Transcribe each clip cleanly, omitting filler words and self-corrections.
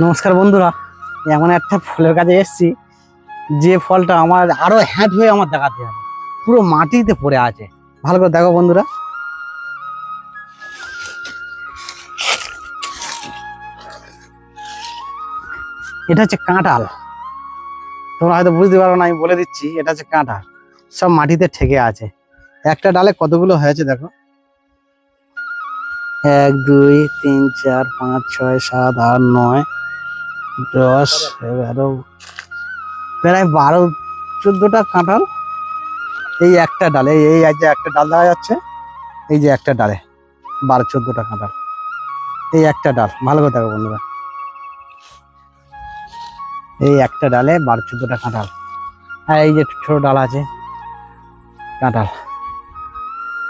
নমস্কার বন্ধুরা, এমন একটা ফলের কাছে এসেছি যে ফলটা আমার আরো হ্যাঁট হয়ে আমার দেখাতে হবে। পুরো মাটিতে পড়ে আছে, ভালো করে দেখো বন্ধুরা। এটা হচ্ছে কাঁঠাল। তোমরা হয়তো বুঝতে পারো না, আমি বলে দিচ্ছি, এটা হচ্ছে কাঁঠাল। সব মাটিতে ঠেকে আছে। একটা ডালে কতগুলো হয়েছে দেখো, 1 2 3 4 5 6 7 8 9 10 11 প্রায় 12-14টা কাঁঠাল এই একটা ডালে। এই যে একটা ডাল দেখা যাচ্ছে, এই যে একটা ডালে 12-14টা কাঁঠাল, এই একটা ডাল। ভালো করে দেখো বন্ধুরা, এই একটা ডালে 12-14টা কাঁঠাল। আর এই যে ছোট ডাল আছে কাঁঠাল।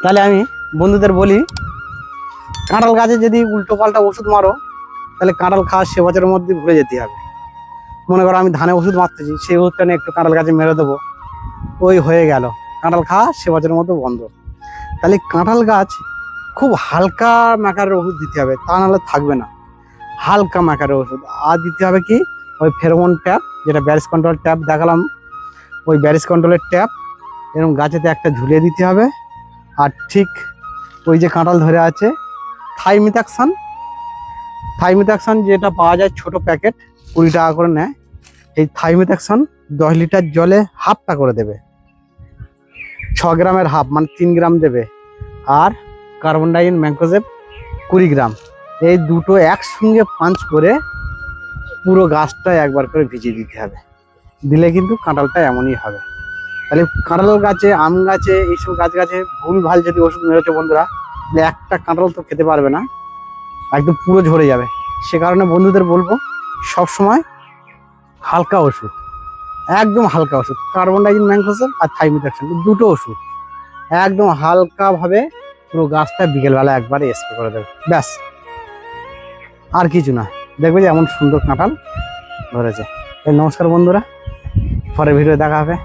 তাহলে আমি বন্ধুদের বলি, কাঁঠাল গাছে যদি উল্টো পাল্টা ওষুধ মারো তাহলে কাঁঠাল খাওয়ার সে বছরের মধ্যে ভুলে যেতে হবে। মনে করো আমি ধানে ওষুধ মারতেছি, সেই ওষুধটা নিয়ে একটু কাঁঠাল গাছে মেরে দেবো, ওই হয়ে গেল, কাঁঠাল খাওয়া সে বছরের মতো বন্ধ। তাহলে কাঁঠাল গাছ খুব হালকা ম্যাকারের ওষুধ দিতে হবে, তা নাহলে থাকবে না। হালকা ম্যাকারের ওষুধ আর দিতে হবে কি, ওই ফেরোমন ট্যাপ, যেটা ব্যারিস কন্ট্রোল ট্যাপ দেখালাম, ওই ব্যারিস কন্ট্রোলের ট্যাপ এরকম গাছেতে একটা ঝুলিয়ে দিতে হবে। আর ঠিক ওই যে কাঁঠাল ধরে আছে, থাইমিথাক্সান যেটা পাওয়া যায় ছোট প্যাকেট, 20 টাকা করে নেয়। এই থাইমিথাক্সান 10 লিটার জলে হাফটা করে দেবে, 6 গ্রামের হাফ, মানে 3 গ্রাম দেবে। আর কার্বনডাইন ম্যাঙ্কোজেব 20 গ্রাম। এই দুটো একসঙ্গে পাঞ্চ করে পুরো গাছটা একবার করে ভিজিয়ে দিতে হবে। দিলে কিন্তু কাঁঠালটা এমনই হবে। তাহলে কাঁঠাল গাছে, আম গাছে, এইসব গাছে ভুল ভাল যদি ওষুধ মেরেছে বন্ধুরা, তাহলে একটা কাঁঠাল তো খেতে পারবে না, একদম পুরো ঝরে যাবে। সে কারণে বন্ধুদের বলবো, সবসময় হালকা ওষুধ, একদম হালকা ওষুধ, কার্বনডাইজিন ম্যাঙ্কোজেব আর থাইমিথাক্সান, দুটো ওষুধ একদম হালকাভাবে পুরো গাছটা বিকেলবেলা একবার স্প্রে করে দেবে, ব্যাস, আর কিছু না। দেখবে যে এমন সুন্দর কাঁঠাল ধরেছে। নমস্কার বন্ধুরা, পরের ভিডিও দেখা হবে।